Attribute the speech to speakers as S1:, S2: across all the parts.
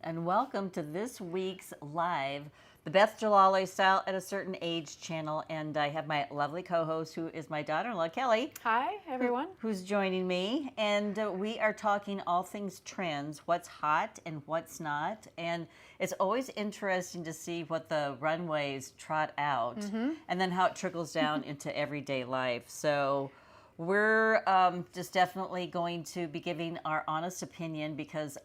S1: and welcome to this week's live, the Beth Djalali Style at a Certain Age channel. And I have my lovely co-host, who is my daughter-in-law, Kelly.
S2: Hi, everyone.
S1: Who's joining me. And we are talking all things trends, what's hot and what's not. And it's always interesting to see what the runways trot out and then how it trickles down into everyday life. So we're just definitely going to be giving our honest opinion because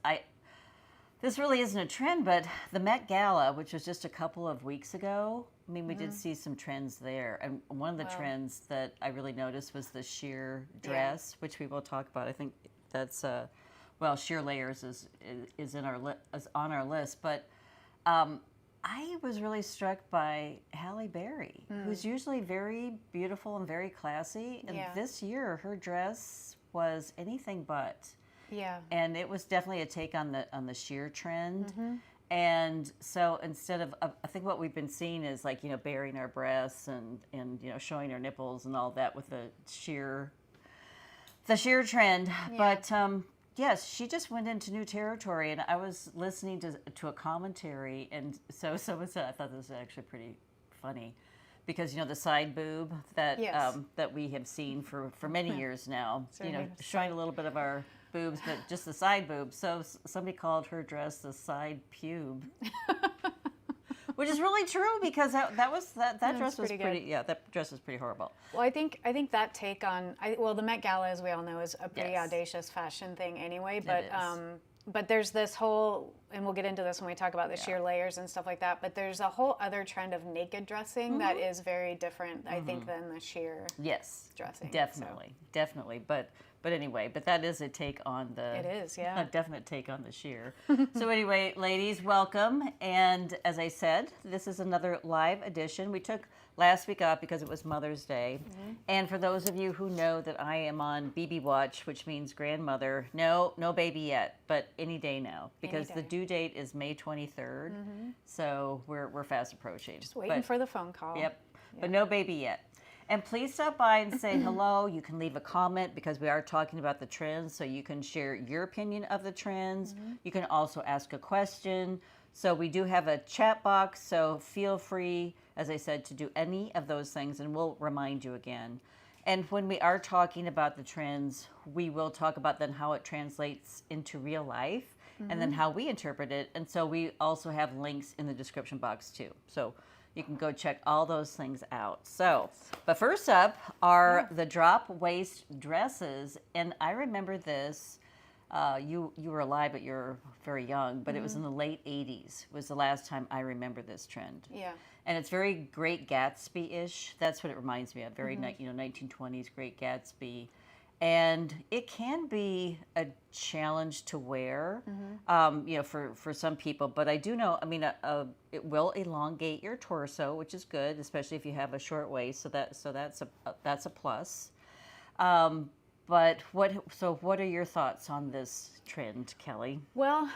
S1: this really isn't a trend, but the Met Gala, which was just a couple of weeks ago, I mean, we did see some trends there. And one of the trends that I really noticed was the sheer dress, which we will talk about. I think that's, sheer layers is on our list. But I was really struck by Halle Berry, who's usually very beautiful and very classy. And this year, her dress was anything but.
S2: Yeah.
S1: And it was definitely a take on the sheer trend. And so instead of, I think what we've been seeing is like, baring our breasts and showing our nipples and all that with the sheer trend. Yeah. But yes, she just went into new territory, and I was listening to a commentary, and so someone said, I thought this was actually pretty funny. Because the side boob that that we have seen for many years now, showing a little bit of our boobs, but just the side boobs. So somebody called her dress the side pube, which is really true because that dress was pretty. Yeah, that dress was pretty horrible.
S2: Well, I think that take on the Met Gala, as we all know, is a pretty audacious fashion thing anyway. But there's this whole, and we'll get into this when we talk about the sheer layers and stuff like that, but there's a whole other trend of naked dressing that is very different, I think, than the sheer dressing.
S1: Definitely. But anyway, that is a take on the...
S2: It is, yeah.
S1: A definite take on the sheer. So anyway, ladies, welcome. And as I said, this is another live edition. We took last week off because it was Mother's Day. And for those of you who know that I am on BB Watch, which means grandmother, no baby yet, but any day now. Because the due date is May 23rd. So we're fast approaching.
S2: Just waiting for the phone call.
S1: Yep. But no baby yet. And please stop by and say hello. You can leave a comment because we are talking about the trends, so you can share your opinion of the trends. You can also ask a question. So we do have a chat box, so feel free, as I said, to do any of those things, and we'll remind you again. And when we are talking about the trends, we will talk about then how it translates into real life and then how we interpret it. And so we also have links in the description box too. So you can go check all those things out. So, but first up are the drop waist dresses. And I remember this, you were alive, but you're very young, but it was in the late 80s was the last time I remember this trend.
S2: Yeah.
S1: And it's very Great Gatsby-ish. That's what it reminds me of, very 1920s Great Gatsby. And it can be a challenge to wear, for some people. But I do know, it will elongate your torso, which is good, especially if you have a short waist. So that's a plus. But what are your thoughts on this trend, Kelly?
S2: Well,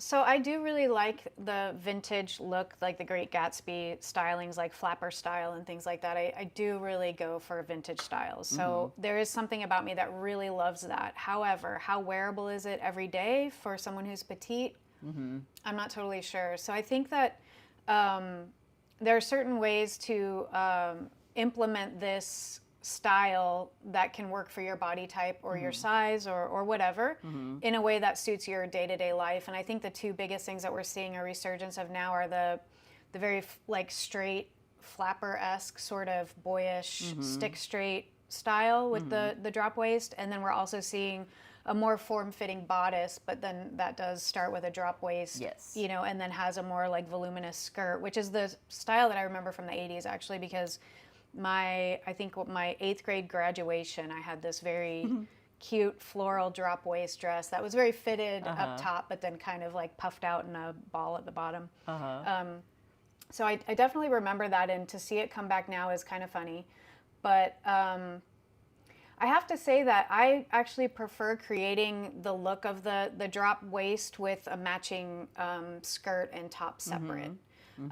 S2: so I do really like the vintage look, like the Great Gatsby stylings, like flapper style and things like that. I do really go for vintage styles. So there is something about me that really loves that. However, how wearable is it every day for someone who's petite? I'm not totally sure. So I think that there are certain ways to implement this style that can work for your body type or your size or whatever in a way that suits your day-to-day life. And I think the two biggest things that we're seeing a resurgence of now are the very like straight flapper-esque sort of boyish stick straight style with the drop waist, and then we're also seeing a more form-fitting bodice, but then that does start with a drop waist, and then has a more like voluminous skirt, which is the style that I remember from the 80s actually, because my 8th grade graduation, I had this very cute floral drop waist dress that was very fitted up top, but then kind of like puffed out in a ball at the bottom. So I definitely remember that, and to see it come back now is kind of funny. But I have to say that I actually prefer creating the look of the drop waist with a matching skirt and top separate.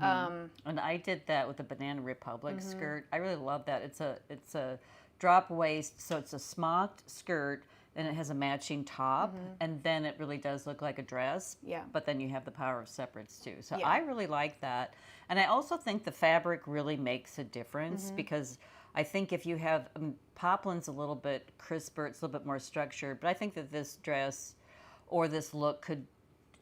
S1: And I did that with the Banana Republic skirt. I really love that. It's a drop waist, so it's a smocked skirt and it has a matching top, and then it really does look like a dress.
S2: Yeah.
S1: But then you have the power of separates too. So
S2: Yeah.
S1: I really like that. And I also think the fabric really makes a difference because I think if you have, Poplin's a little bit crisper, it's a little bit more structured, but I think that this dress or this look could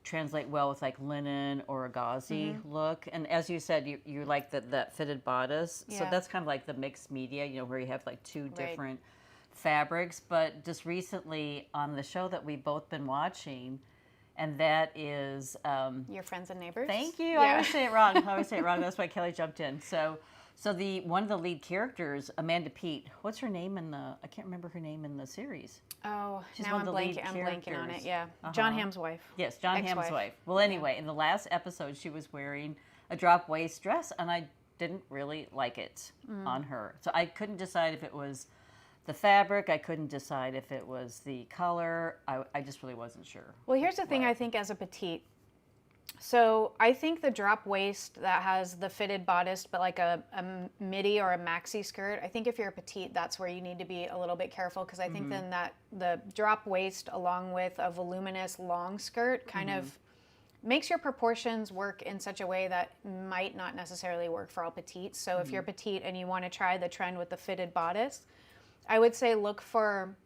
S1: translate well with like linen or a gauzy look. And as you said, you like that fitted bodice. So
S2: Yeah.
S1: that's kind of like the mixed media, where you have like two
S2: Right.
S1: different fabrics. But just recently on the show that we've both been watching, and that is
S2: Your Friends and Neighbors.
S1: thank you.
S2: Yeah.
S1: I always say it wrong. That's why Kelly jumped in. So the one of the lead characters, Amanda Peet, what's her name I can't remember her name in the series.
S2: Oh,
S1: She's
S2: now
S1: one
S2: I'm
S1: of the lead
S2: blanking on it.
S1: characters.
S2: Yeah.
S1: Uh-huh.
S2: John Hamm's wife.
S1: Yes, John Hamm's
S2: Ex-wife.
S1: wife. Well, anyway, in the last episode, she was wearing a drop waist dress, and I didn't really like it on her. So I couldn't decide if it was the fabric. I couldn't decide if it was the color. I just really wasn't sure.
S2: Well, here's the thing I think as a petite. So I think the drop waist that has the fitted bodice, but like a midi or a maxi skirt, I think if you're a petite, that's where you need to be a little bit careful because I think then that the drop waist along with a voluminous long skirt kind of makes your proportions work in such a way that might not necessarily work for all petites. So if you're petite and you want to try the trend with the fitted bodice, I would say look for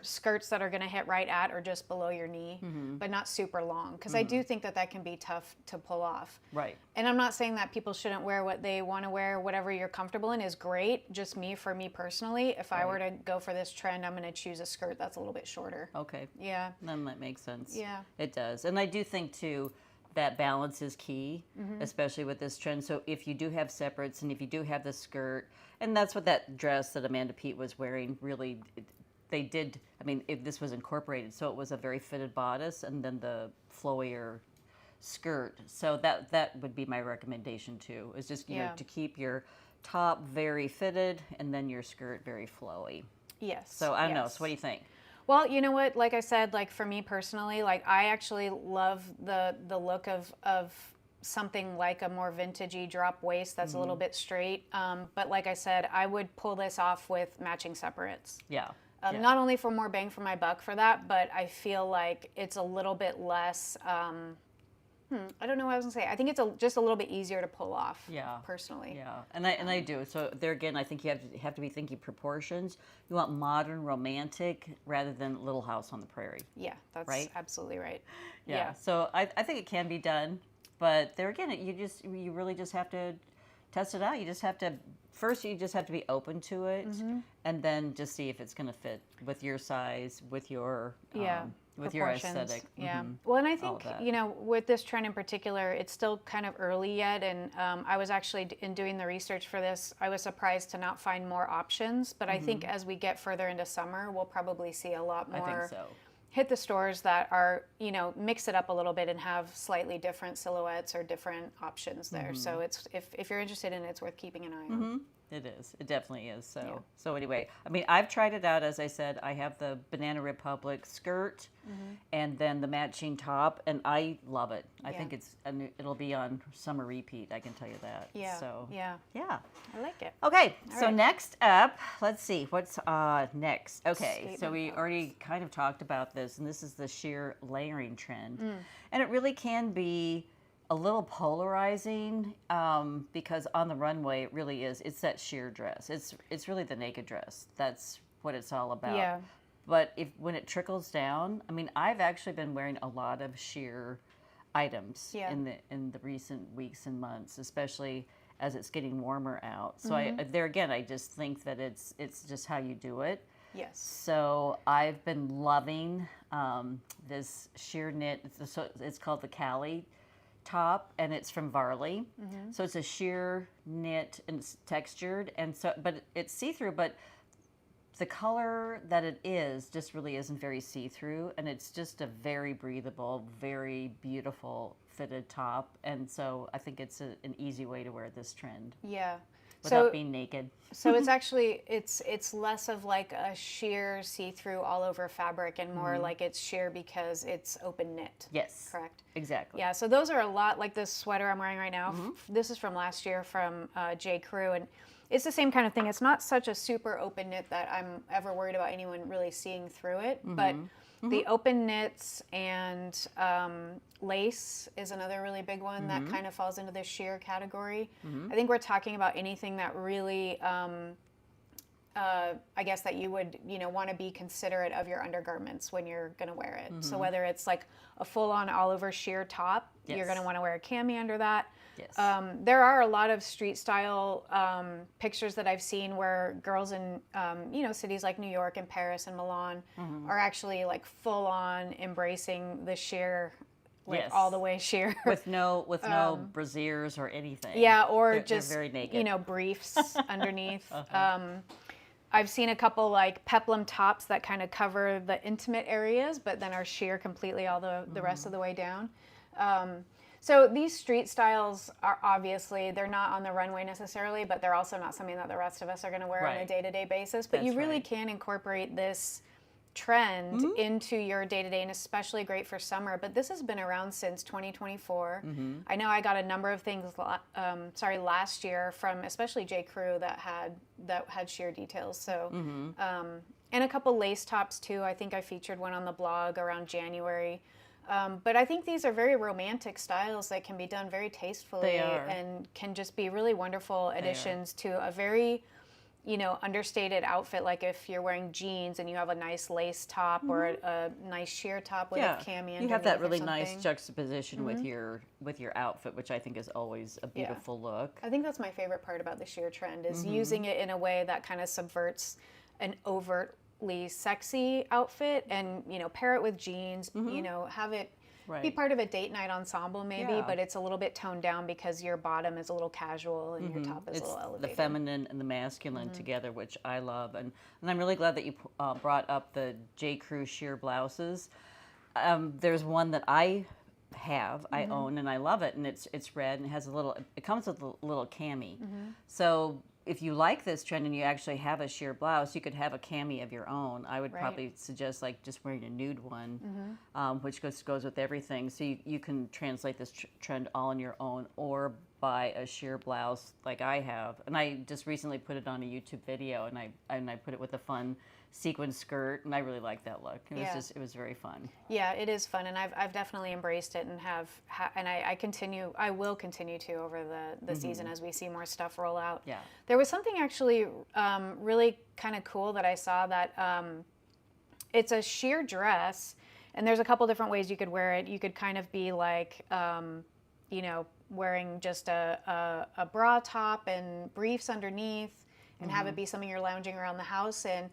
S2: skirts that are going to hit right at or just below your knee, but not super long. Because I do think that can be tough to pull off.
S1: Right.
S2: And I'm not saying that people shouldn't wear what they want to wear. Whatever you're comfortable in is great. Just for me personally, if I were to go for this trend, I'm going to choose a skirt that's a little bit shorter.
S1: Okay.
S2: Yeah.
S1: Then that makes sense.
S2: Yeah.
S1: It does. And I do think, too, that balance is key, especially with this trend. So if you do have separates and if you do have the skirt, and that's what that dress that Amanda Peet was wearing really... They did, this was incorporated, so it was a very fitted bodice and then the flowier skirt. So that would be my recommendation too, is just to keep your top very fitted and then your skirt very flowy.
S2: Yes.
S1: So I don't know. So what do you think?
S2: Well, you know what? Like I said, like for me personally, like I actually love the look of something like a more vintagey drop waist that's a little bit straight. But like I said, I would pull this off with matching separates.
S1: Yeah.
S2: Not only for more bang for my buck for that, but I feel like it's a little bit less, I don't know what I was going to say. I think it's just a little bit easier to pull off, personally.
S1: Yeah, and I do. So there again, I think you have to be thinking proportions. You want modern, romantic, rather than Little House on the Prairie.
S2: Yeah, that's
S1: right?
S2: absolutely right.
S1: Yeah. So I think it can be done, but there again, you really just have to test it out. You just have to be open to it, and then just see if it's going to fit with your size, with your with your aesthetic.
S2: Yeah. Well, and I think with this trend in particular, it's still kind of early yet, and I was actually in doing the research for this, I was surprised to not find more options. But I think as we get further into summer, we'll probably see a lot more.
S1: I think so.
S2: Hit the stores that are, mix it up a little bit and have slightly different silhouettes or different options there. So it's if you're interested in it, it's worth keeping an eye on.
S1: It is. It definitely is. So anyway, I've tried it out. As I said, I have the Banana Republic skirt and then the matching top, and I love it. I think it'll be on summer repeat. I can tell you that.
S2: Yeah.
S1: So
S2: yeah, I like it.
S1: Okay.
S2: All
S1: so
S2: right.
S1: next up, let's see what's next. Okay.
S2: Statement
S1: So we
S2: box.
S1: already kind of talked about this, and this is the sheer layering trend, and it really can be a little polarizing because on the runway it really is. It's that sheer dress. It's really the naked dress. That's what it's all about.
S2: Yeah.
S1: But when it trickles down, I've actually been wearing a lot of sheer items in the recent weeks and months, especially as it's getting warmer out. So I just think that it's just how you do it.
S2: Yes.
S1: So I've been loving this sheer knit. It's called the Cali top, and it's from Varley. So it's a sheer knit and it's textured, but it's see-through, but the color that it is just really isn't very see-through, and it's just a very breathable, very beautiful fitted top, and so I think it's an easy way to wear this trend.
S2: Yeah.
S1: Without being naked.
S2: So it's actually it's less of like a sheer see-through all over fabric and more like it's sheer because it's open knit.
S1: Yes.
S2: Correct.
S1: Exactly.
S2: Yeah. So those are a lot like this sweater I'm wearing right now. This is from last year from J. Crew, and it's the same kind of thing. It's not such a super open knit that I'm ever worried about anyone really seeing through it, but the open knits and lace is another really big one that kind of falls into this sheer category. I think we're talking about anything that really, I guess that you would, want to be considerate of your undergarments when you're going to wear it. So whether it's like a full-on all-over sheer top, you're going to want to wear a cami under that.
S1: Yes.
S2: There are a lot of street style pictures that I've seen where girls in, cities like New York and Paris and Milan are actually like full on embracing the sheer, like all the way sheer.
S1: With no brassieres or anything.
S2: Yeah, or
S1: they're
S2: just,
S1: very naked.
S2: Briefs underneath. I've seen a couple like peplum tops that kind of cover the intimate areas, but then are sheer completely all the rest of the way down. So these street styles are obviously, they're not on the runway necessarily, but they're also not something that the rest of us are going to wear on a day-to-day basis. But you really can incorporate this trend into your day-to-day, and especially great for summer. But this has been around since 2024. I know I got a number of things last year from especially J. Crew that had sheer details. So and a couple lace tops too. I think I featured one on the blog around January. But I think these are very romantic styles that can be done very tastefully and can just be really wonderful additions to a very, understated outfit. Like if you're wearing jeans and you have a nice lace top or a nice sheer top with a cami underneath.
S1: You have that really nice juxtaposition with your outfit, which I think is always a beautiful look.
S2: I think that's my favorite part about the sheer trend is using it in a way that kind of subverts an overtly sexy outfit and pair it with jeans, have it be part of a date night ensemble maybe, but it's a little bit toned down because your bottom is a little casual and your top is a little elevated.
S1: The feminine and the masculine together, which I love, and I'm really glad that you brought up the J. Crew sheer blouses. There's one that I own, and I love it, and it's red and it comes with a little cami. So if you like this trend and you actually have a sheer blouse, you could have a cami of your own. I would probably suggest like just wearing a nude one, which goes with everything. So you can translate this trend all on your own, or buy a sheer blouse like I have. And I just recently put it on a YouTube video, and I put it with a fun sequin skirt, and I really liked that look. It was very fun.
S2: Yeah, it is fun, and I've definitely embraced it, and I will continue to over the season as we see more stuff roll out.
S1: Yeah.
S2: There was something actually really kind of cool that I saw that it's a sheer dress, and there's a couple different ways you could wear it. You could kind of be like, wearing just a bra top and briefs underneath, and have it be something you're lounging around the house in.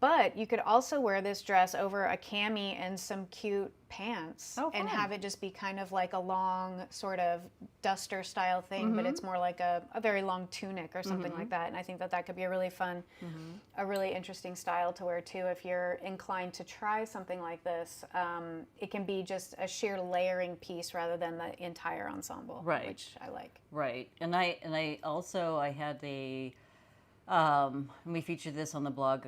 S2: But you could also wear this dress over a cami and some cute pants and have it just be kind of like a long sort of duster style thing, but it's more like a very long tunic or something like that. And I think that could be a really fun, a really interesting style to wear too. If you're inclined to try something like this, it can be just a sheer layering piece rather than the entire ensemble, which I like.
S1: Right. And I had we featured this on the blog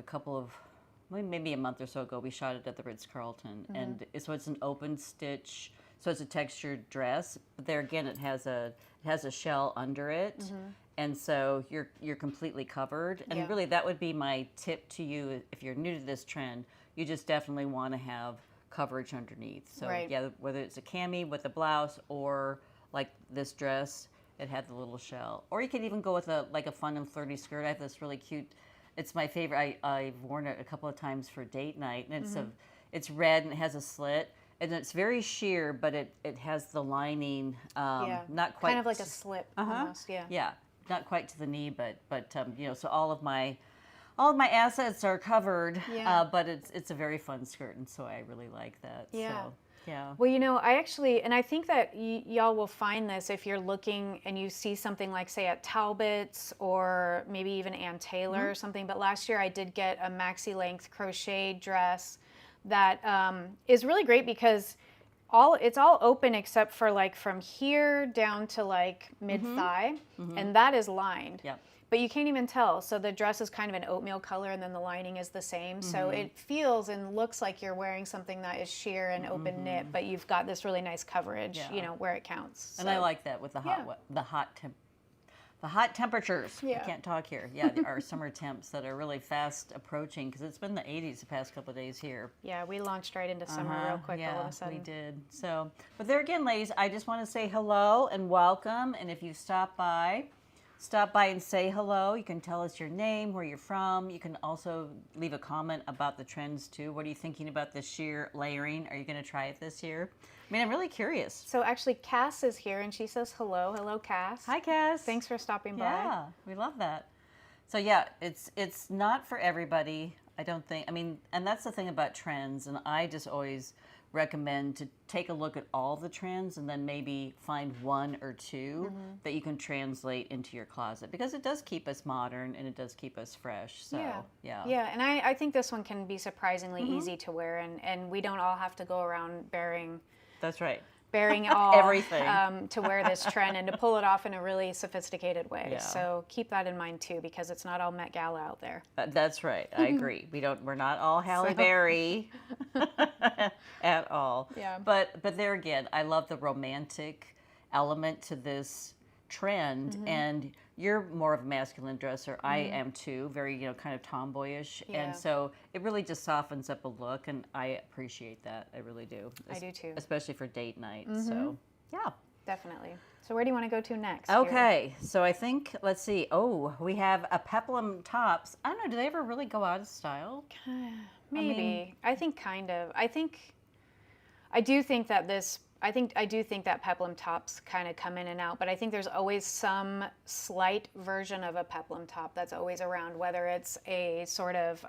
S1: maybe a month or so ago. We shot it at the Ritz-Carlton, and so it's an open stitch. So it's a textured dress, but there again, it has a shell under it, and so you're completely covered. And really, that would be my tip to you if you're new to this trend. You just definitely want to have coverage underneath. So whether it's a cami with a blouse or like this dress. It had the little shell. Or you could even go with a fun and flirty skirt. I have this really cute, it's my favorite. I've worn it a couple of times for date night. And it's red and it has a slit. And it's very sheer, but it has the lining, not quite.
S2: Kind of like a slip almost,
S1: Yeah, not quite to the knee, but so all of my assets are covered, but it's a very fun skirt, and so I really like that.
S2: Yeah.
S1: So. Yeah.
S2: Well, I think that y'all will find this if you're looking and you see something like, say, at Talbot's or maybe even Ann Taylor or something. But last year I did get a maxi length crochet dress that is really great because it's all open except for like from here down to like mid thigh, and that is lined.
S1: Yep.
S2: But you can't even tell. So the dress is kind of an oatmeal color, and then the lining is the same. So it feels and looks like you're wearing something that is sheer and open knit, but you've got this really nice coverage, where it counts.
S1: And I like that with the the hot temperatures.
S2: Yeah.
S1: I can't talk here. Yeah, there are summer temps that are really fast approaching because it's been the 80s the past couple of days here.
S2: Yeah, we launched right into summer real quick
S1: yeah,
S2: all of a sudden.
S1: we did. So, but there again, ladies, I just want to say hello and welcome. And if you stop by and say hello. You can tell us your name, where you're from. You can also leave a comment about the trends too. What are you thinking about the sheer layering? Are you going to try it this year? I mean, I'm really curious.
S2: So actually, Cass is here, and she says hello. Hello, Cass.
S1: Hi, Cass.
S2: Thanks for stopping by.
S1: Yeah, we love that. So yeah, it's not for everybody, I don't think. I mean, and that's the thing about trends, and I just always recommend to take a look at all the trends and then maybe find one or two that you can translate into your closet, because it does keep us modern and it does keep us fresh. So yeah.
S2: And I think this one can be surprisingly easy to wear, and we don't all have to go around bearing
S1: That's right.
S2: all
S1: everything
S2: to wear this trend and to pull it off in a really sophisticated way.
S1: Yeah.
S2: So keep that in mind too, because it's not all Met Gala out there.
S1: That's right. I agree. We're not all Halle Berry at all.
S2: Yeah.
S1: But there again, I love the romantic element to this trend, and you're more of a masculine dresser. I am too, very, kind of tomboyish.
S2: Yeah.
S1: And so it really just softens up a look, and I appreciate that. I really do.
S2: I do too.
S1: Especially for date night. So, yeah.
S2: Definitely. So where do you want to go to next?
S1: Okay, so I think, let's see. Oh, we have a peplum tops. I don't know, do they ever really go out of style?
S2: Maybe. I think kind of. I do think that peplum tops kind of come in and out, but I think there's always some slight version of a peplum top that's always around, whether it's a sort of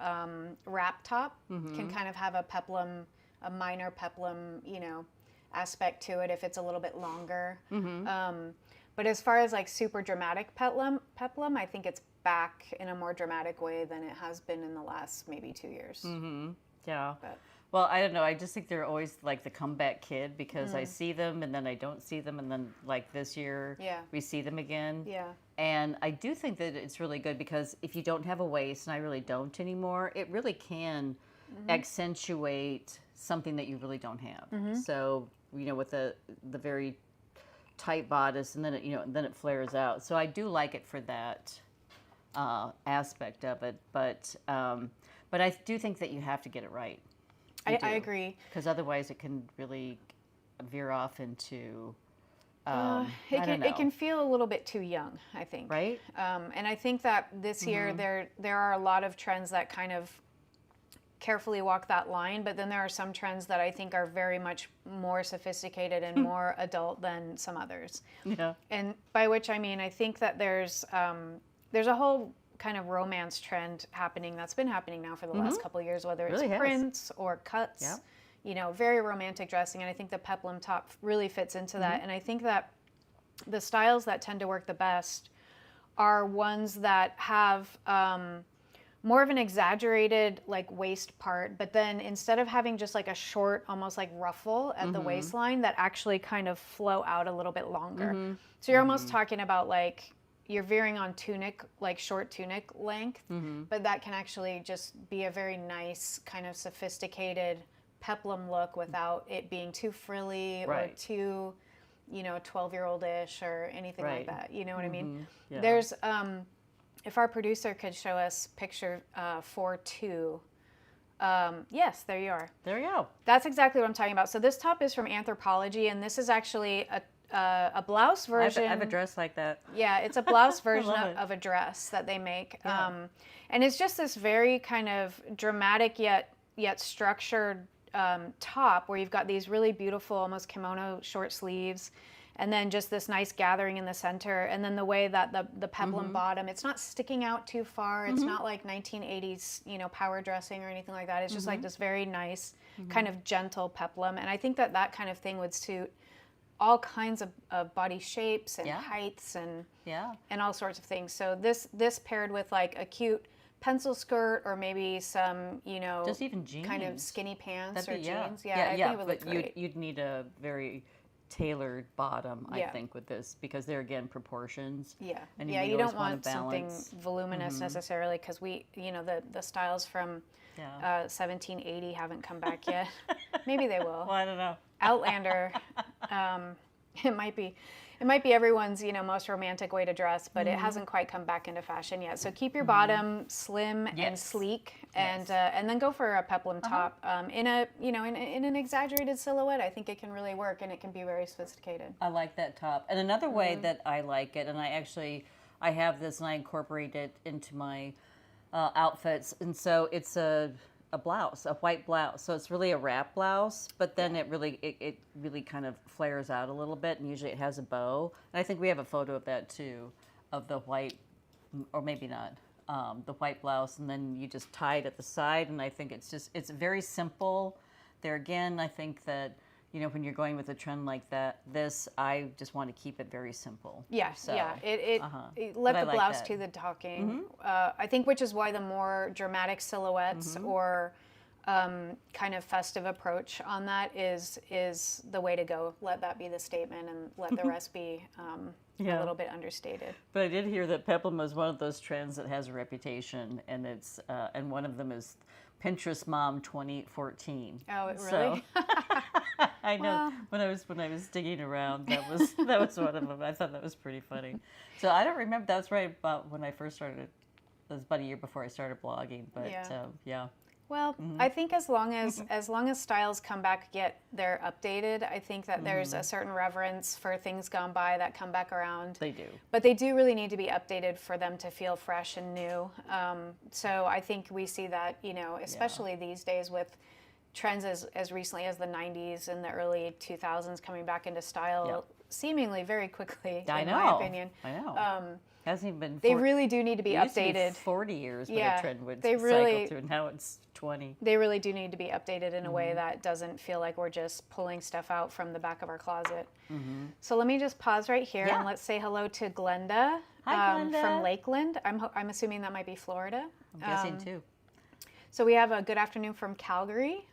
S2: wrap top, can kind of have a minor peplum, aspect to it if it's a little bit longer. But as far as like super dramatic peplum, I think it's back in a more dramatic way than it has been in the last maybe 2 years.
S1: Yeah.
S2: But
S1: Well, I don't know. I just think they're always like the comeback kid, because I see them and then I don't see them, and then like this year we see them again.
S2: Yeah.
S1: And I do think that it's really good, because if you don't have a waist, and I really don't anymore, it really can accentuate something that you really don't have. So, with the very tight bodice, and then it flares out. So I do like it for that aspect of it, but I do think that you have to get it right.
S2: I agree.
S1: Because otherwise it can really veer off into,
S2: it can feel a little bit too young, I think.
S1: Right?
S2: And I think that this year there are a lot of trends that kind of carefully walk that line, but then there are some trends that I think are very much more sophisticated and more adult than some others.
S1: Yeah.
S2: And by which I mean, I think that there's a whole kind of romance trend happening that's been happening now for the last couple of years, whether it's
S1: Really has.
S2: prints or cuts, very romantic dressing. And I think the peplum top really fits into that. And I think that the styles that tend to work the best are ones that have more of an exaggerated like waist part, but then instead of having just like a short, almost like ruffle at the waistline, that actually kind of flow out a little bit longer. So you're almost talking about like, you're veering on tunic, like short tunic length, but that can actually just be a very nice kind of sophisticated peplum look without it being too frilly or too, 12-year-old-ish or anything like that. You know what I mean?
S1: Yeah.
S2: There's, if our producer could show us picture 4.2. Yes, there you are.
S1: There you go.
S2: That's exactly what I'm talking about. So this top is from Anthropologie, and this is actually a blouse version.
S1: I have a dress like that.
S2: Yeah, it's a blouse version
S1: love it.
S2: of a dress that they make.
S1: Yeah.
S2: And it's just this very kind of dramatic yet structured top, where you've got these really beautiful, almost kimono short sleeves, and then just this nice gathering in the center. And then the way that the peplum bottom, it's not sticking out too far. It's not like 1980s, power dressing or anything like that. It's just like this very nice kind of gentle peplum. And I think that kind of thing would suit all kinds of body shapes and heights and all sorts of things. So this paired with like a cute pencil skirt, or maybe some,
S1: just even jeans,
S2: kind of skinny pants
S1: That'd
S2: or
S1: be,
S2: jeans. I think it would look
S1: but
S2: great.
S1: you'd need a very tailored bottom, I think, with this, because they're again proportions. And
S2: you don't want something
S1: balance.
S2: voluminous necessarily, because the styles from 1780 haven't come back yet. Maybe they will.
S1: Well, I don't know.
S2: Outlander It might be everyone's, most romantic way to dress, but it hasn't quite come back into fashion yet. So keep your bottom slim and sleek, and then go for a peplum top in a in an exaggerated silhouette. I think it can really work, and it can be very sophisticated.
S1: I like that top. And another way that I like it, and I have this and I incorporate it into my outfits, and so it's a blouse, a white blouse. So it's really a wrap blouse, but then it really kind of flares out a little bit, and usually it has a bow. And I think we have a photo of that too, of the white, or maybe not, the white blouse, and then you just tie it at the side. And I think it's very simple. There again, I think that, when you're going with a trend like I just want to keep it very simple.
S2: Yeah,
S1: so,
S2: yeah. It let the blouse do the talking. I think, which is why the more dramatic silhouettes or kind of festive approach on that is the way to go. Let that be the statement, and let the rest be a little bit understated.
S1: But I did hear that peplum is one of those trends that has a reputation, and it's and one of them is Pinterest Mom 2014.
S2: Oh, it really?
S1: So, I know. Well, when I was digging around, that was one of them. I thought that was pretty funny. So I don't remember. That's right about when I first started. It was about a year before I started blogging. But yeah.
S2: Well, I think as long as styles come back, they're updated. I think that there's a certain reverence for things gone by that come back around.
S1: They do.
S2: But they do really need to be updated for them to feel fresh and new. So I think we see that, especially these days with trends as recently as the 90s and the early 2000s coming back into style seemingly very quickly, in my opinion.
S1: I know. Hasn't even been.
S2: They really do need to be
S1: used
S2: updated.
S1: To be 40 years, but a trend would
S2: they
S1: cycle
S2: really,
S1: through. Now it's 20.
S2: They really do need to be updated in a way that doesn't feel like we're just pulling stuff out from the back of our closet. So let me just pause right here and let's say hello to Glenda,
S1: Hi, Glenda.
S2: From Lakeland. I'm assuming that might be Florida.
S1: I'm guessing too.
S2: So we have a good afternoon from Calgary.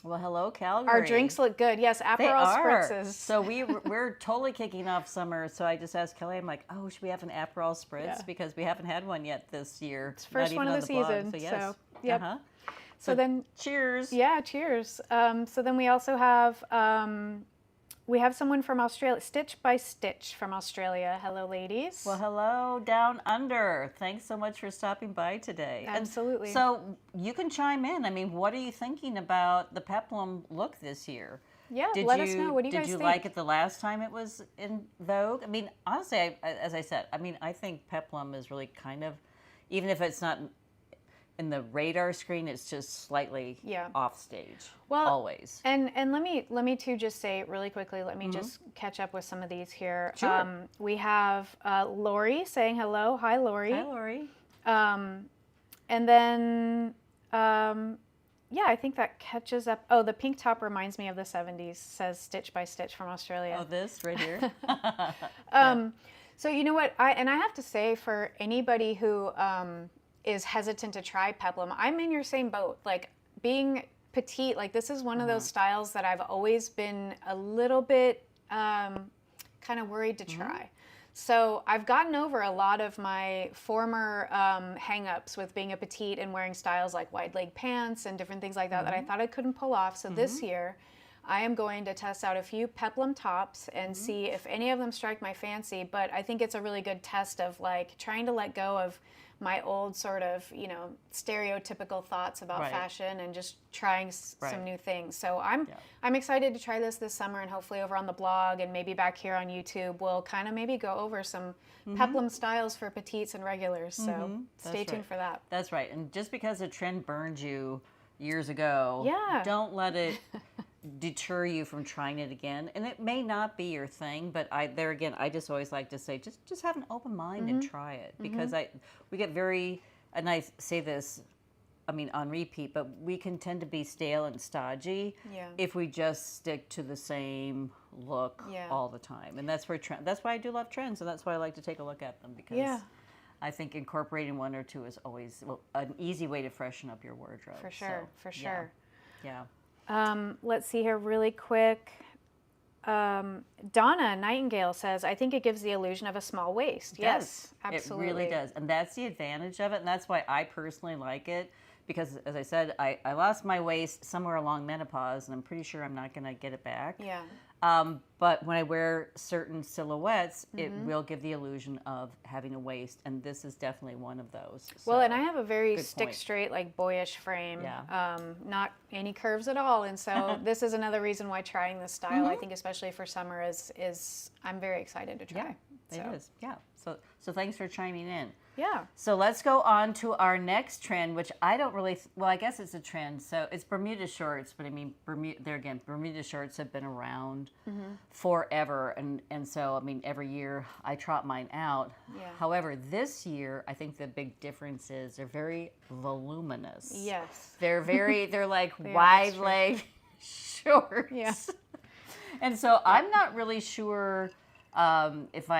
S1: Well, hello, Calgary.
S2: Our drinks look good. Yes, Aperol spritzes.
S1: So we're totally kicking off summer. So I just asked Kelly, I'm like, oh, should we have an Aperol spritz? Because we haven't had one yet this year.
S2: It's the first one of the season.
S1: So yes.
S2: So, yep. So then,
S1: cheers.
S2: Yeah, cheers. So then we also have someone from Australia, Stitch by Stitch from Australia. Hello, ladies.
S1: Well, hello, Down Under. Thanks so much for stopping by today.
S2: Absolutely.
S1: And so you can chime in. I mean, what are you thinking about the peplum look this year?
S2: Yeah, let us know. What do you guys think?
S1: Did you like it the last time it was in vogue? I mean, honestly, as I said, I think peplum is really kind of, even if it's not in the radar screen, it's just slightly off stage. Well, always.
S2: And let me too just say really quickly. Let me just catch up with some of these here.
S1: Sure.
S2: We have Lori saying hello. Hi, Lori.
S1: Hi, Lori.
S2: And then I think that catches up. Oh, the pink top reminds me of the 70s. Says Stitch by Stitch from Australia.
S1: Oh, this right here.
S2: So you know what? I have to say, for anybody who is hesitant to try peplum, I'm in your same boat. Like, being petite, like, this is one of those styles that I've always been a little bit kind of worried to try. So I've gotten over a lot of my former hang-ups with being a petite and wearing styles like wide leg pants and different things like that that I thought I couldn't pull off. So this year I am going to test out a few peplum tops and see if any of them strike my fancy. But I think it's a really good test of, like, trying to let go of my old sort of, stereotypical thoughts about fashion and just trying some new things. So I'm excited to try this summer, and hopefully over on the blog and maybe back here on YouTube, we'll kind of maybe go over some peplum styles for petites and regulars. So stay tuned for that.
S1: That's right. And just because a trend burned you years ago, don't let it deter you from trying it again. And it may not be your thing, but I just always like to say, just have an open mind and try it, because we get very, and I say this, on repeat, but we can tend to be stale and stodgy if we just stick to the same look all the time. And that's why I do love trends, and that's why I like to take a look at them, because I think incorporating one or two is always an easy way to freshen up your wardrobe.
S2: For sure, for sure.
S1: Yeah.
S2: Let's see here really quick. Donna Nightingale says, I think it gives the illusion of a small waist. Yes, absolutely.
S1: It really does. And that's the advantage of it. And that's why I personally like it, because as I said, I lost my waist somewhere along menopause, and I'm pretty sure I'm not going to get it back.
S2: Yeah.
S1: But when I wear certain silhouettes, it will give the illusion of having a waist, and this is definitely one of those.
S2: Well,
S1: So,
S2: and I have a very
S1: good
S2: stick
S1: point.
S2: straight, like boyish frame,
S1: Yeah.
S2: not any curves at all. And so this is another reason why trying this style, I think, especially for summer, is I'm very excited to try.
S1: Yeah, it is. Yeah. So thanks for chiming in.
S2: Yeah.
S1: So let's go on to our next trend, which I don't really, well, I guess it's a trend. So it's Bermuda shorts, but I mean, Bermuda shorts have been around forever. And so, I mean, every year I trot mine out.
S2: Yeah.
S1: However, this year, I think the big difference is they're very voluminous.
S2: Yes.
S1: They're like
S2: They are,
S1: wide
S2: that's true.
S1: leg shorts.
S2: Yeah.
S1: And so I'm not really sure if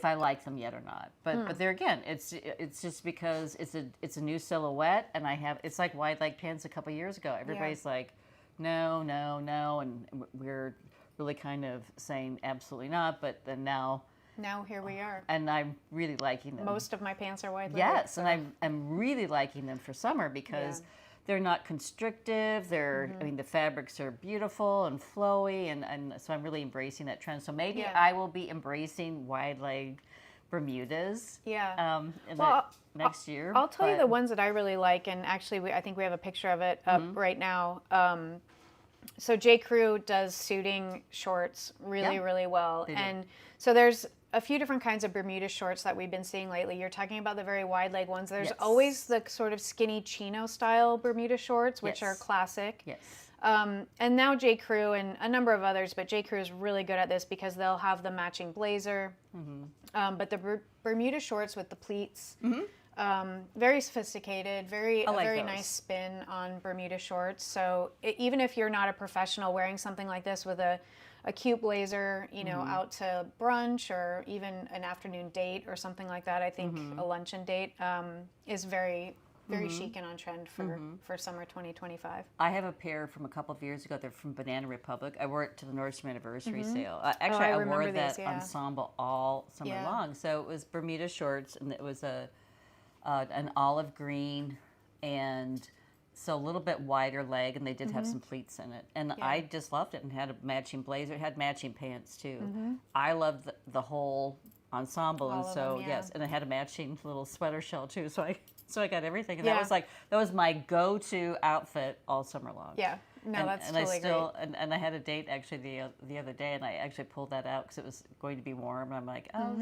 S1: I like them yet or not. But there again, it's just because it's a new silhouette, and it's like wide leg pants a couple years ago. Everybody's like, no, and we're really kind of saying absolutely not. But then now
S2: Here we are.
S1: and I'm really liking them.
S2: Most of my pants are wide leg.
S1: Yes,
S2: so-
S1: and I'm really liking them for summer because they're not constrictive. They're, I mean, the fabrics are beautiful and flowy, and so I'm really embracing that trend. So maybe I will be embracing wide leg Bermudas.
S2: Yeah.
S1: Next year.
S2: I'll tell you
S1: but-
S2: the ones that I really like, and actually, I think we have a picture of it up right now. So J. Crew does suiting shorts really, really well,
S1: They do.
S2: and so there's a few different kinds of Bermuda shorts that we've been seeing lately. You're talking about the very wide leg ones. There's
S1: Yes.
S2: always the sort of skinny chino style Bermuda shorts, which are
S1: Yes.
S2: classic.
S1: Yes.
S2: And now J. Crew and a number of others, but J. Crew is really good at this because they'll have the matching blazer. But the Bermuda shorts with the pleats, very sophisticated, a
S1: like
S2: very
S1: those.
S2: nice spin on Bermuda shorts. So even if you're not a professional wearing something like this with a cute blazer, you know, out to brunch or even an afternoon date or something like that, I think a luncheon date is very chic and on trend for summer 2025.
S1: I have a pair from a couple of years ago. They're from Banana Republic. I wore it to the Nordstrom anniversary sale. Actually,
S2: I
S1: I wore
S2: remember
S1: that
S2: these, yeah.
S1: ensemble all summer
S2: Yeah.
S1: long. So it was Bermuda shorts, and it was an olive green, and so a little bit wider leg, and they did have some pleats in it. And I just loved it, and had a matching blazer. It had matching pants too. I loved the whole ensemble,
S2: All
S1: and
S2: of
S1: so
S2: them, yeah.
S1: yes, and it had a matching little sweater shell too. So I got everything, and
S2: Yeah.
S1: that was my go-to outfit all summer long.
S2: Yeah, no, that's
S1: and
S2: totally
S1: I still
S2: great.
S1: and I had a date actually the other day, and I actually pulled that out because it was going to be warm, and I'm like, oh,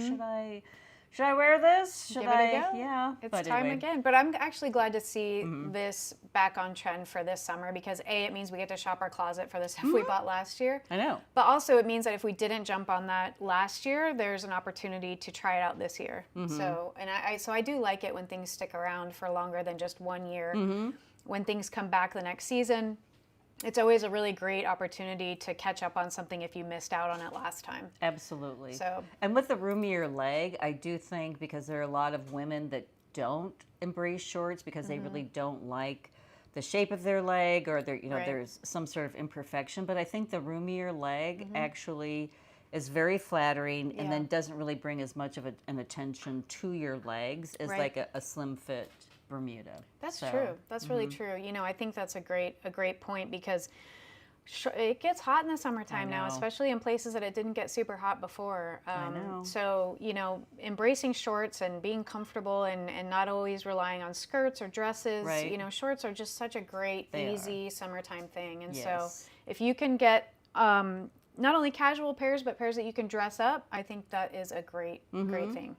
S1: should I wear this? Should
S2: Give it a
S1: I?
S2: go.
S1: Yeah,
S2: It's
S1: but
S2: time
S1: anyway.
S2: again. But I'm actually glad to see this back on trend for this summer because it means we get to shop our closet for the stuff we bought last year.
S1: I know.
S2: But also it means that if we didn't jump on that last year, there's an opportunity to try it out this year. So I do like it when things stick around for longer than just 1 year. When things come back the next season, it's always a really great opportunity to catch up on something if you missed out on it last time.
S1: Absolutely.
S2: So-
S1: and with the roomier leg, I do think because there are a lot of women that don't embrace shorts because they really don't like the shape of their leg, or
S2: Right.
S1: there's some sort of imperfection. But I think the roomier leg actually is very flattering, and
S2: Yeah.
S1: then doesn't really bring as much of an attention to your legs as
S2: Right.
S1: like a slim fit Bermuda.
S2: That's
S1: So,
S2: true. That's really true. You know, I think that's a great point because it gets hot in the summertime now,
S1: know.
S2: especially in places that it didn't get super hot before.
S1: know.
S2: So, you know, embracing shorts and being comfortable and not always relying on skirts or dresses.
S1: Right.
S2: You know, shorts are just such a great,
S1: They
S2: easy summertime thing. And
S1: Yes.
S2: so if you can get not only casual pairs, but pairs that you can dress up, I think that is a great thing.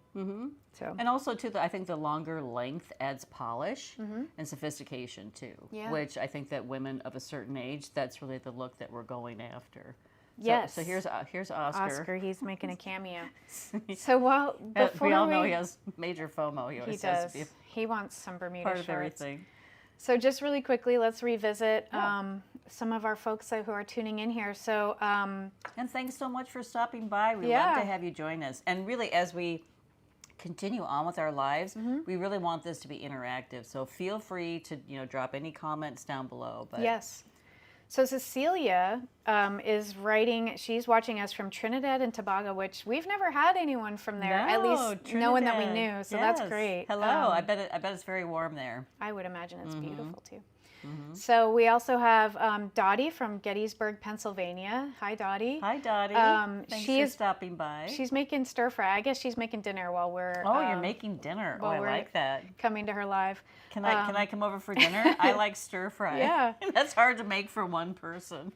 S2: So.
S1: And also, too, I think the longer length adds polish and sophistication, too.
S2: Yeah.
S1: Which I think that women of a certain age, that's really the look that we're going after.
S2: Yes.
S1: So here's Oscar.
S2: Oscar, he's making a cameo. So before
S1: we all know he has major FOMO. He
S2: he
S1: always says
S2: does.
S1: to be
S2: He wants some Bermuda
S1: part
S2: shorts.
S1: of everything.
S2: So just really quickly, let's revisit some of our folks who are tuning in here. So
S1: And thanks so much for stopping by. We love
S2: Yeah.
S1: to have you join us. And really, as we continue on with our lives, we really want this to be interactive. So feel free to drop any comments down below. But
S2: yes. So Cecilia is writing, she's watching us from Trinidad and Tobago, which we've never had anyone from there, at least no one that we knew. So that's great.
S1: Hello. I bet it's very warm there.
S2: I would imagine it's beautiful too. So we also have Dottie from Gettysburg, Pennsylvania. Hi, Dottie.
S1: Hi, Dottie. Thanks for stopping by.
S2: She's making stir fry. I guess she's making dinner while we're.
S1: Oh, you're making dinner. Oh, I like that.
S2: Coming to her live.
S1: Can I come over for dinner? I like stir fry.
S2: Yeah.
S1: That's hard to make for one person.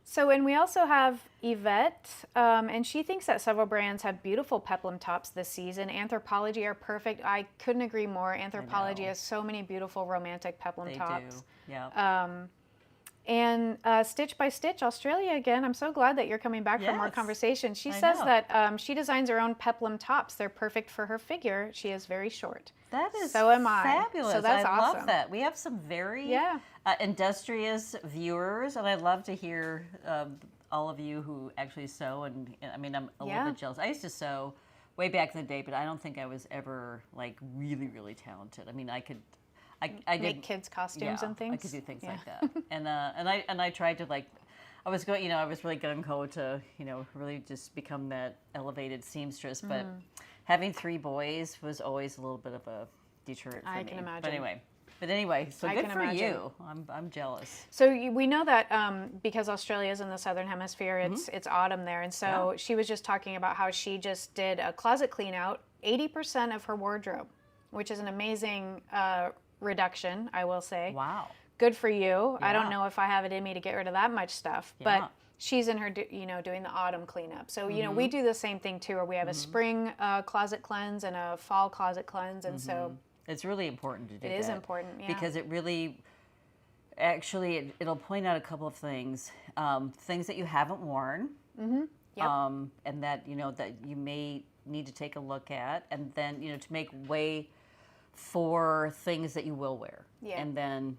S2: So, and we also have Yvette, and she thinks that several brands have beautiful peplum tops this season. Anthropologie are perfect. I couldn't agree more. Anthropologie has so many beautiful romantic peplum tops.
S1: Do. Yeah.
S2: And Stitch by Stitch, Australia again. I'm so glad that you're coming back for more conversation. She says that she designs her own peplum tops. They're perfect for her figure. She is very short.
S1: That is
S2: so am I.
S1: Fabulous.
S2: So that's awesome.
S1: Love that. We have some very industrious viewers, and I'd love to hear all of you who actually sew. And I mean, I'm a little bit jealous. I used to sew way back in the day, but I don't think I was ever like really, really talented. I mean, I
S2: make kids costumes and things.
S1: I could do things like that. And I tried to like, I was really gung ho to really just become that elevated seamstress. But having 3 boys was always a little bit of a deterrent for me.
S2: I can imagine.
S1: But anyway, so good for you. I'm jealous.
S2: So we know that because Australia is in the southern hemisphere, it's autumn there, and so she was just talking about how she just did a closet clean out, 80% of her wardrobe, which is an amazing reduction, I will say.
S1: Wow.
S2: Good for you. I don't know if I have it in me to get rid of that much stuff, but she's in her, doing the autumn cleanup. So, we do the same thing too, where we have a spring closet cleanse and a fall closet cleanse, and so
S1: it's really important to do that.
S2: It is important,
S1: because it really, actually, it'll point out a couple of things, things that you haven't worn, and that that you may need to take a look at, and then to make way for things that you will wear. Yeah. And then,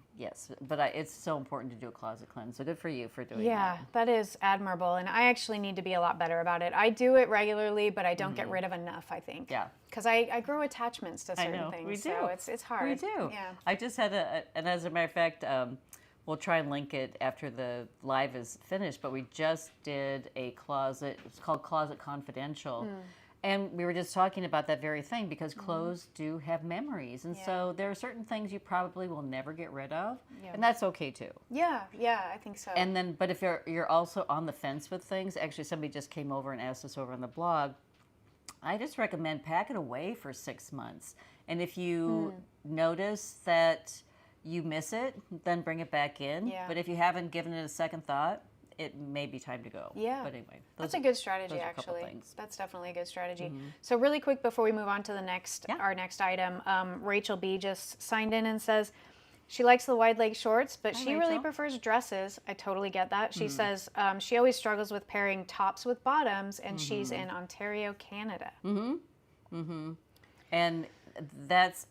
S1: but it's so important to do a closet cleanse. So good for you for doing that.
S2: Yeah, that is admirable. And I actually need to be a lot better about it. I do it regularly, but I don't get rid of enough, I think.
S1: Yeah.
S2: Because I grow attachments to certain things.
S1: We do.
S2: So it's hard.
S1: We do.
S2: Yeah.
S1: I just had and as a matter of fact, we'll try and link it after the live is finished, but we just did a closet, it's called Closet Confidential. And we were just talking about that very thing because clothes do have memories. And so there are certain things you probably will never get rid of. And that's okay too.
S2: Yeah, I think so.
S1: And then, but if you're also on the fence with things, actually somebody just came over and asked us over on the blog, I just recommend pack it away for 6 months. And if you notice that you miss it, then bring it back in. Yeah. But if you haven't given it a second thought, it may be time to go.
S2: Yeah.
S1: But anyway.
S2: That's a good strategy, actually. That's definitely a good strategy. So really quick before we move on to the next, our next item, Rachel B just signed in and says she likes the wide leg shorts, but she really prefers dresses. I totally get that. She says she always struggles with pairing tops with bottoms, and she's in Ontario, Canada.
S1: And that's,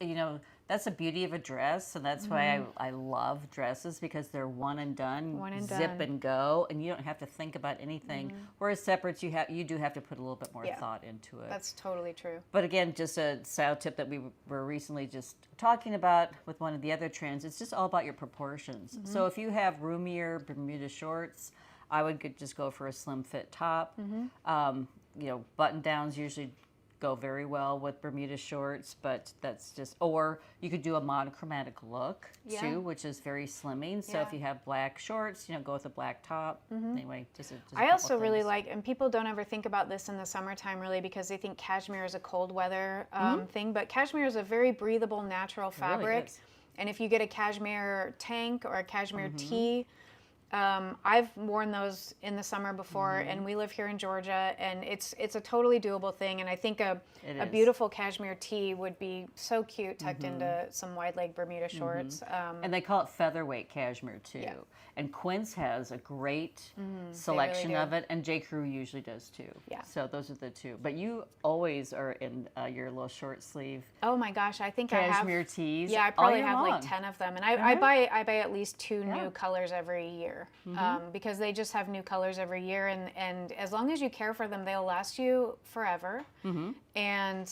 S1: that's the beauty of a dress, and that's why I love dresses, because they're one and done, zip and go, and you don't have to think about anything. Whereas separates, you do have to put a little bit more thought into it.
S2: That's totally true.
S1: But again, just a style tip that we were recently just talking about with one of the other trends, it's just all about your proportions. So if you have roomier Bermuda shorts, I would just go for a slim fit top. Button downs usually go very well with Bermuda shorts, but that's just, or you could do a monochromatic look too, which is very slimming. So if you have black shorts, go with a black top. Anyway, just
S2: I also really like, and people don't ever think about this in the summertime really, because they think cashmere is a cold weather thing, but cashmere is a very breathable, natural fabric.
S1: Really is.
S2: And if you get a cashmere tank or a cashmere tee, I've worn those in the summer before, and we live here in Georgia, and it's a totally doable thing. And I think a beautiful cashmere tee would be so cute tucked into some wide leg Bermuda shorts.
S1: And they call it featherweight cashmere too. Yeah. And Quince has a great selection
S2: really
S1: of it, and J. Crew usually does too.
S2: Yeah.
S1: So those are the two. But you always are in your little short sleeve.
S2: Oh my gosh, I think
S1: cashmere tees.
S2: Yeah, I probably have like 10 of them, and I buy at least 2 new colors every year. wear because they just have new colors every year, and as long as you care for them, they'll last you forever. And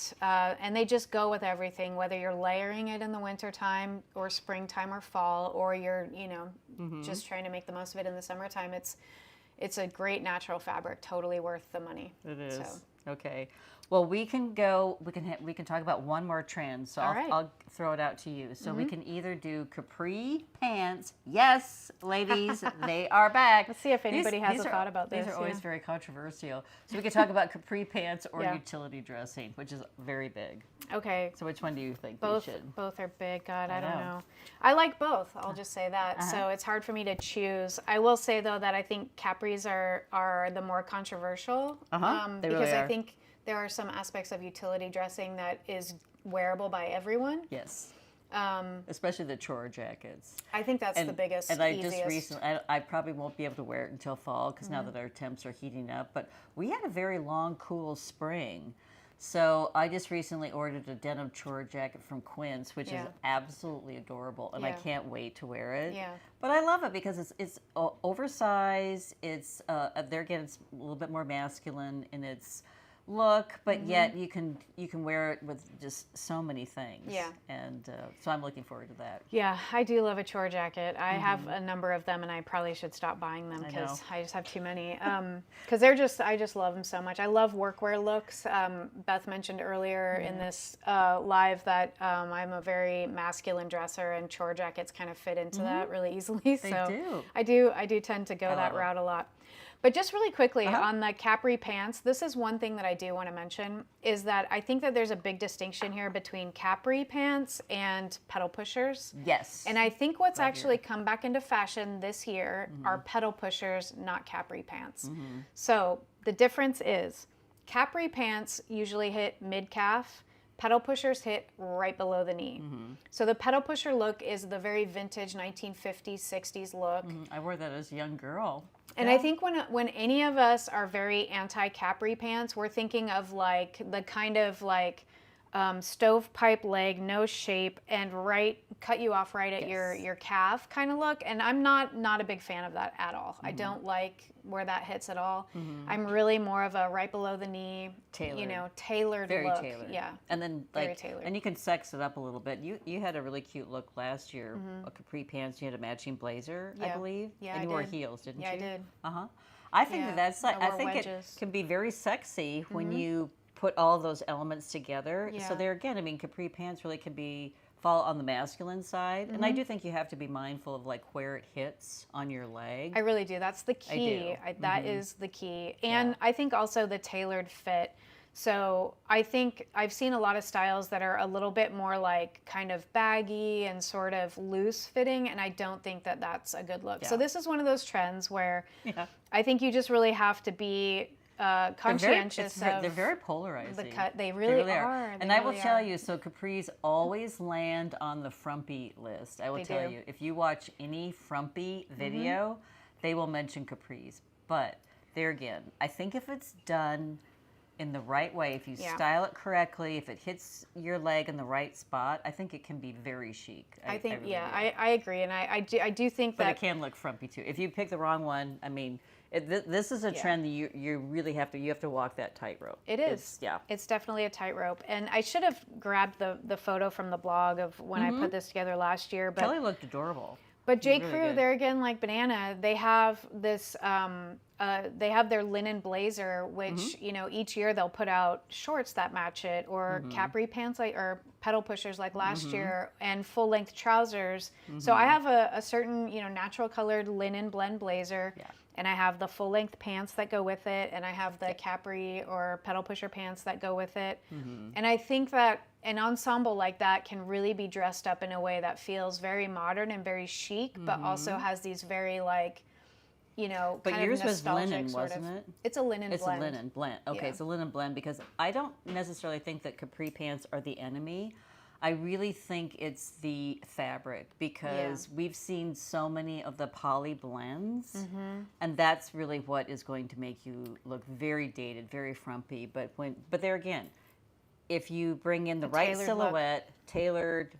S2: they just go with everything, whether you're layering it in the wintertime or springtime or fall, or you're just trying to make the most of it in the summertime. It's a great natural fabric, totally worth the money.
S1: It is.
S2: So.
S1: Okay. Well, we can talk about one more trend. So I'll throw it out to you. So we can either do capri pants. Yes, ladies, they are back.
S2: Let's see if anybody has a thought about this.
S1: These are always very controversial. So we can talk about capri pants or utility dressing, which is very big.
S2: Okay.
S1: So which one do you think
S2: both,
S1: we should?
S2: Both are big. God, I don't know. I like both. I'll just say that. So it's hard for me to choose. I will say, though, that I think capris are the more controversial
S1: They
S2: because
S1: really
S2: I
S1: are.
S2: think there are some aspects of utility dressing that is wearable by everyone.
S1: Yes. Especially the chore jackets.
S2: I think that's the biggest,
S1: and I
S2: easiest.
S1: just recently, I probably won't be able to wear it until fall because now that our temps are heating up. But we had a very long, cool spring. So I just recently ordered a denim chore jacket from Quince, which is absolutely adorable, and I can't wait to wear it.
S2: Yeah.
S1: But I love it because it's oversized. It's there again, it's a little bit more masculine in its look, but yet you can wear it with just so many things.
S2: Yeah.
S1: And so I'm looking forward to that.
S2: Yeah, I do love a chore jacket. I have a number of them, and I probably should stop buying them
S1: I
S2: because I just have too many. Because I just love them so much. I love workwear looks. Beth mentioned earlier in this live that I'm a very masculine dresser, and chore jackets kind of fit into that really easily.
S1: They do.
S2: I do tend to go that route a lot. But just really quickly on the capri pants, this is one thing that I do want to mention is that I think that there's a big distinction here between capri pants and pedal pushers.
S1: Yes.
S2: And I think what's actually come back into fashion this year are pedal pushers, not capri pants. So the difference is capri pants usually hit mid-calf. Pedal pushers hit right below the knee. So the pedal pusher look is the very vintage 1950s, 60s look.
S1: I wore that as a young girl.
S2: And I think when any of us are very anti-capri pants, we're thinking of like the kind of like stovepipe leg, no shape, and cut you off right at your calf kind of look. And I'm not a big fan of that at all. I don't like where that hits at all. I'm really more of a right below the knee, tailored
S1: very
S2: look.
S1: tailored.
S2: Yeah.
S1: And then
S2: Very tailored.
S1: and you can sex it up a little bit. You had a really cute look last year. A capri pants. You had a matching blazer, I believe.
S2: Yeah,
S1: and
S2: I
S1: you wore
S2: did.
S1: heels, didn't
S2: Yeah,
S1: you?
S2: I did.
S1: I think
S2: Yeah,
S1: that's
S2: I
S1: I
S2: wore
S1: think
S2: wedges.
S1: it can be very sexy when you put all those elements together.
S2: Yeah.
S1: So there again, I mean, capri pants really can fall on the masculine side, and I do think you have to be mindful of like where it hits on your leg.
S2: I really do. That's the key. That is the key. And I think also the tailored fit. So I think I've seen a lot of styles that are a little bit more like kind of baggy and sort of loose fitting, and I don't think that that's a good look. So this is one of those trends where I think you just really have to be conscientious
S1: they're very polarizing.
S2: the cut. They really are.
S1: And I will tell you, so capris always land on the frumpy list. I will tell you, if you watch any frumpy video, they will mention capris. But there again, I think if it's done in the right way, if you style it correctly, if it hits your leg in the right spot, I think it can be very chic.
S2: I think,
S1: really do.
S2: I agree. And I do think
S1: But
S2: that
S1: it can look frumpy too. If you pick the wrong one, I mean, this is a trend that you really have to walk that tightrope.
S2: It is. It's definitely a tightrope. And I should have grabbed the photo from the blog of when I put this together last year. But
S1: Kelly looked adorable.
S2: But J.
S1: Really
S2: Crew,
S1: good.
S2: they're again like Banana. They have this. They have their linen blazer, which each year they'll put out shorts that match it, or capri pants or pedal pushers like last year, and full length trousers. So I have a certain natural colored linen blend blazer. And I have the full length pants that go with it, and I have the capri or pedal pusher pants that go with it. And I think that an ensemble like that can really be dressed up in a way that feels very modern and very chic, but also has these very like,
S1: But
S2: kind
S1: yours
S2: of
S1: was
S2: nostalgic
S1: linen,
S2: sort
S1: wasn't
S2: of.
S1: it?
S2: It's a linen
S1: It's
S2: blend.
S1: a linen blend. Okay, it's a linen blend because I don't necessarily think that capri pants are the enemy. I really think it's the fabric because we've seen so many of the poly blends, and that's really what is going to make you look very dated, very frumpy. But there again, if you bring in the right
S2: tailored
S1: silhouette, tailored,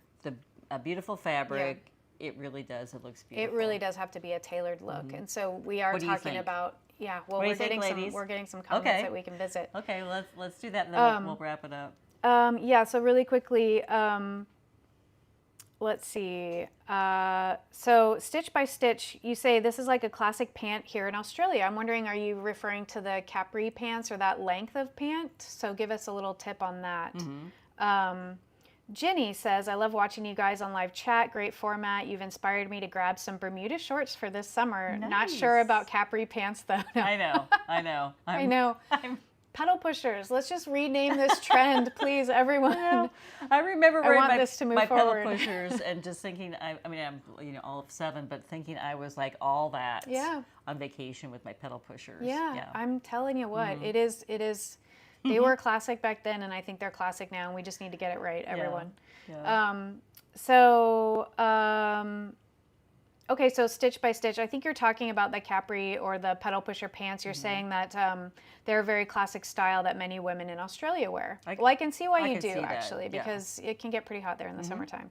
S1: a beautiful fabric, it really does. It looks beautiful.
S2: It really does have to be a tailored look. And so we are
S1: What do you
S2: talking
S1: think?
S2: about, yeah, well,
S1: What do
S2: we're
S1: you think,
S2: getting
S1: ladies?
S2: we're getting some comments
S1: Okay.
S2: that we can visit.
S1: Okay, let's do that, and then we'll wrap it up.
S2: Yeah, so really quickly, let's see. So stitch by stitch, you say this is like a classic pant here in Australia. I'm wondering, are you referring to the capri pants or that length of pant? So give us a little tip on that. Ginny says, I love watching you guys on live chat. Great format. You've inspired me to grab some Bermuda shorts for this summer. Not sure
S1: Nice.
S2: about capri pants though. No.
S1: I know.
S2: I know. Pedal pushers. Let's just rename this trend, please, everyone.
S1: I remember wearing
S2: want
S1: my,
S2: this to move
S1: my pedal
S2: forward.
S1: pushers and just thinking, I mean, I'm all of 7, but thinking I was like all that on vacation with my pedal pushers.
S2: Yeah, I'm telling you what, it is. They were classic back then, and I think they're classic now, and we just need to get it right, everyone. Okay, so stitch by stitch, I think you're talking about the capri or the pedal pusher pants. You're saying that they're a very classic style that many women in Australia wear. Well, I can see why you do, actually, because it can get pretty hot there in the summertime.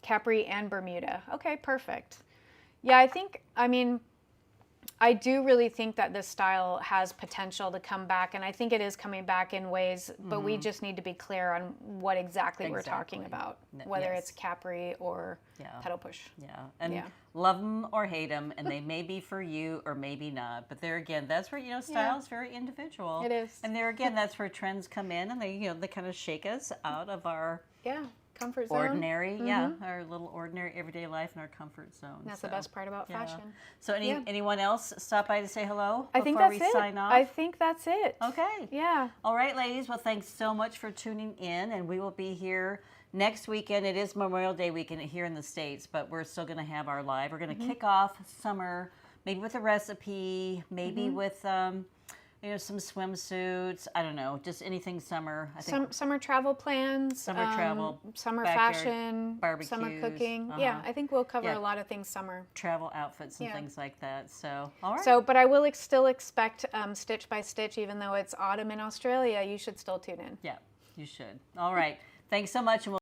S2: Capri and Bermuda. Okay, perfect. Yeah, I do really think that this style has potential to come back, and I think it is coming back in ways, but we just need to be clear on what exactly we're talking about, whether it's capri or pedal push.
S1: And love them or hate them, and they may be for you or maybe not, but there again, that's where, style is very individual.
S2: It is.
S1: And there again, that's where trends come in, and they kind of shake us out of our
S2: comfort zone.
S1: Ordinary, our little ordinary everyday life and our comfort zone.
S2: That's the best part about fashion.
S1: So anyone else stop by to say hello
S2: I think
S1: before
S2: that's
S1: we
S2: it.
S1: sign off?
S2: I think that's it.
S1: Okay.
S2: Yeah.
S1: All right, ladies. Well, thanks so much for tuning in, and we will be here next weekend. It is Memorial Day weekend here in the States, but we're still going to have our live. We're going to kick off summer, maybe with a recipe, maybe with some swimsuits. I don't know, just anything summer. I think
S2: Summer travel plans.
S1: Summer travel,
S2: summer
S1: backyard
S2: fashion,
S1: barbecues,
S2: summer cooking. Yeah, I think we'll cover a lot of things summer.
S1: travel outfits and things like that. So, all right.
S2: So, but I will still expect stitch by stitch, even though it's autumn in Australia. You should still tune in.
S1: Yeah, you should. All right. Thanks so much. And we'll